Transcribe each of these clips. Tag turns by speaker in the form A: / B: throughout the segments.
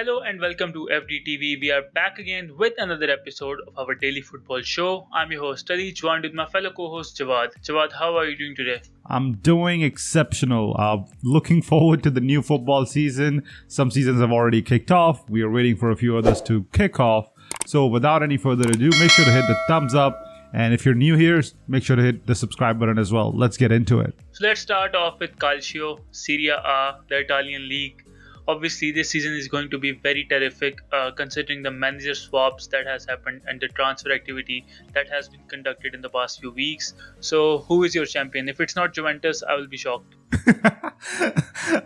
A: Hello and welcome to FDTV. We are back again with another episode of our daily football show. I'm your host Ali, joined with my fellow co-host Jawad. Jawad, how are you doing today?
B: I'm doing exceptional. Looking forward to the new football season. Some seasons have already kicked off. We are waiting for a few others to kick off. So without any further ado, make sure to hit the thumbs up. And if you're new here, make sure to hit the subscribe button as well. Let's get into it.
A: So let's start off with Calcio, Serie A, the Italian league. Obviously, this season is going to be very terrific considering the manager swaps that has happened and the transfer activity that has been conducted in the past few weeks. So, who is your champion? If it's not Juventus, I will be shocked.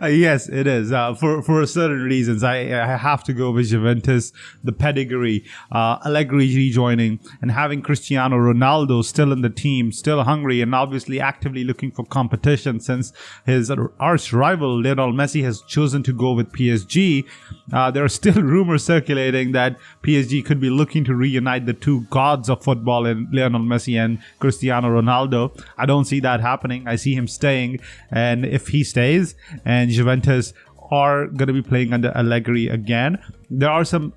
B: Yes, it is. For certain reasons, I have to go with Juventus. The pedigree, Allegri rejoining, and having Cristiano Ronaldo still in the team, still hungry, and obviously actively looking for competition since his arch rival Lionel Messi has chosen to go with PSG. There are still rumors circulating that PSG could be looking to reunite the two gods of football in Lionel Messi and Cristiano Ronaldo. I don't see that happening. I see him staying, and if he stays and Juventus are going to be playing under Allegri again, there are some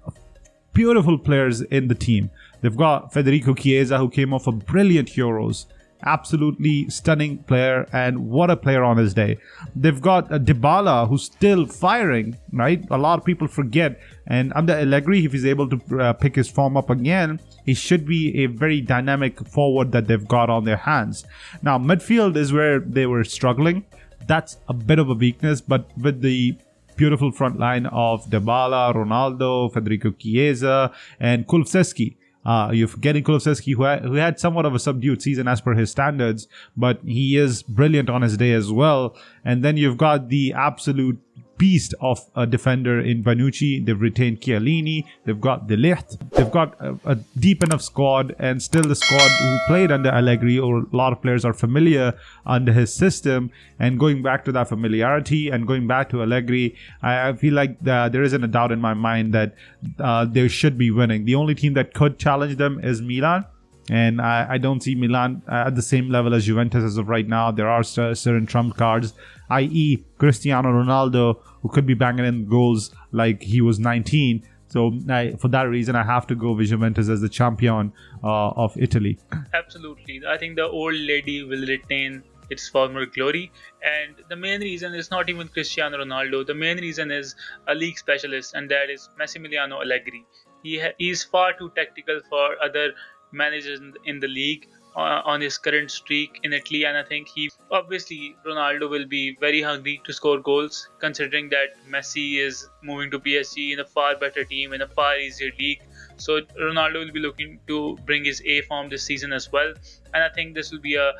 B: beautiful players in the team. They've got Federico Chiesa, who came off a brilliant Euros. Absolutely stunning player, and what a player on his day. They've got Dybala, who's still firing, right? A lot of people forget, and under Allegri, if he's able to pick his form up again, he should be a very dynamic forward that they've got on their hands. Now, midfield is where they were struggling. That's a bit of a weakness, but with the beautiful front line of Dybala, Ronaldo, Federico Chiesa, and Kulusevski. You're forgetting Kulusevski, who had somewhat of a subdued season as per his standards, but he is brilliant on his day as well. And then you've got the absolute beast of a defender in Bonucci. They've retained Chiellini. They've got De Ligt. They've got a deep enough squad, and still the squad who played under Allegri, or a lot of players are familiar under his system. And going back to that familiarity and going back to Allegri, I feel like there isn't a doubt in my mind that they should be winning. The only team that could challenge them is Milan. And I don't see Milan at the same level as Juventus as of right now. There are certain trump cards, i.e. Cristiano Ronaldo, who could be banging in goals like he was 19. So for that reason, I have to go with Juventus as the champion of Italy.
A: Absolutely. I think the old lady will retain its former glory, and the main reason is not even Cristiano Ronaldo. The main reason is a league specialist, and that is Massimiliano Allegri. He is far too tactical for other managers in the league on his current streak in Italy, and I think obviously Ronaldo will be very hungry to score goals, considering that Messi is moving to PSG in a far better team in a far easier league. So Ronaldo will be looking to bring his A form this season as well, and I think this will be a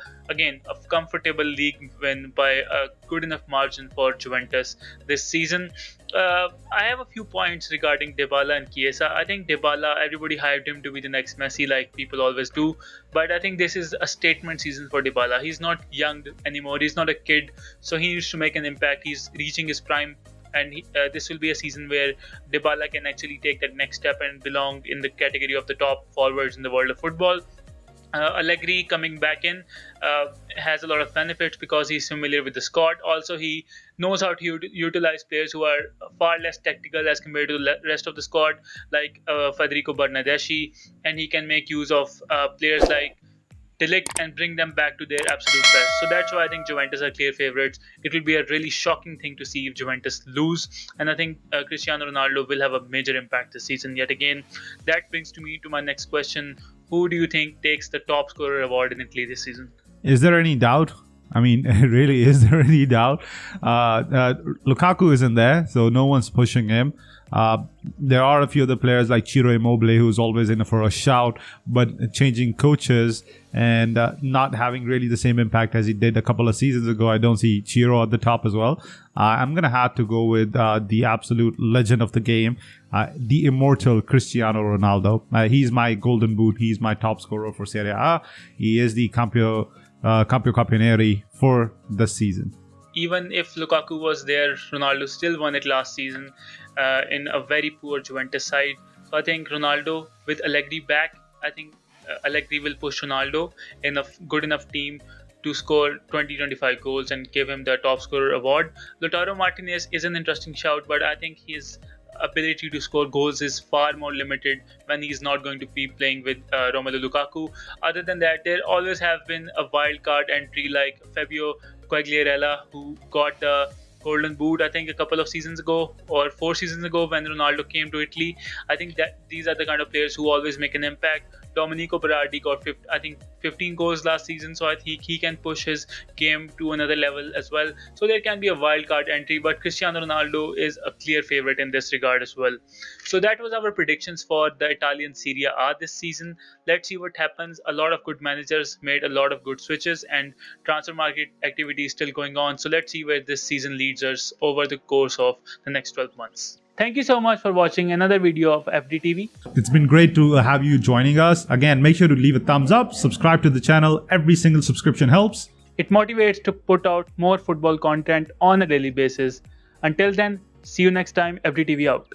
A: comfortable league win by a good enough margin for Juventus this season. I have a few points regarding Dybala and Chiesa. I think Dybala, everybody hyped him to be the next Messi, like people always do. But I think this is a statement season for Dybala. He's not young anymore. He's not a kid. So he needs to make an impact. He's reaching his prime. And this will be a season where Dybala can actually take that next step and belong in the category of the top forwards in the world of football. Allegri coming back in has a lot of benefits because he's familiar with the squad. Also, he knows how to utilize players who are far less tactical as compared to the rest of the squad, like Federico Bernardeschi, and he can make use of players like De Ligt and bring them back to their absolute best. So that's why I think Juventus are clear favourites. It will be a really shocking thing to see if Juventus lose, and I think Cristiano Ronaldo will have a major impact this season yet again. That brings me to my next question. Who do you think takes the top scorer award in Italy this season?
B: Is there any doubt? I mean, really, is there any doubt? Lukaku isn't there, so no one's pushing him. There are a few other players like Ciro Immobile, who's always in for a shout, but changing coaches and not having really the same impact as he did a couple of seasons ago. I don't see Ciro at the top as well. I'm going to have to go with the absolute legend of the game, the immortal Cristiano Ronaldo. He's my golden boot. He's my top scorer for Serie A. He is the Campio Campioneri for the season.
A: Even if Lukaku was there, Ronaldo still won it last season in a very poor Juventus side. So I think Ronaldo with Allegri back, I think Allegri will push Ronaldo in a good enough team to score 20-25 goals and give him the top scorer award. Lautaro Martinez is an interesting shout, but I think he's ability to score goals is far more limited when he's not going to be playing with Romelu Lukaku. Other than that, there always have been a wild card entry like Fabio Quagliarella, who got the Golden Boot, I think, a couple of seasons ago or 4 seasons ago when Ronaldo came to Italy. I think that these are the kind of players who always make an impact. Domenico Berardi got, I think, 15 goals last season, so I think he can push his game to another level as well. So there can be a wild card entry, but Cristiano Ronaldo is a clear favorite in this regard as well. So that was our predictions for the Italian Serie A this season. Let's see what happens. A lot of good managers made a lot of good switches, and transfer market activity is still going on. So let's see where this season leads us over the course of the next 12 months. Thank you so much for watching another video of FDTV.
B: It's been great to have you joining us. Again, make sure to leave a thumbs up, subscribe to the channel. Every single subscription helps.
A: It motivates to put out more football content on a daily basis. Until then, see you next time. FDTV out.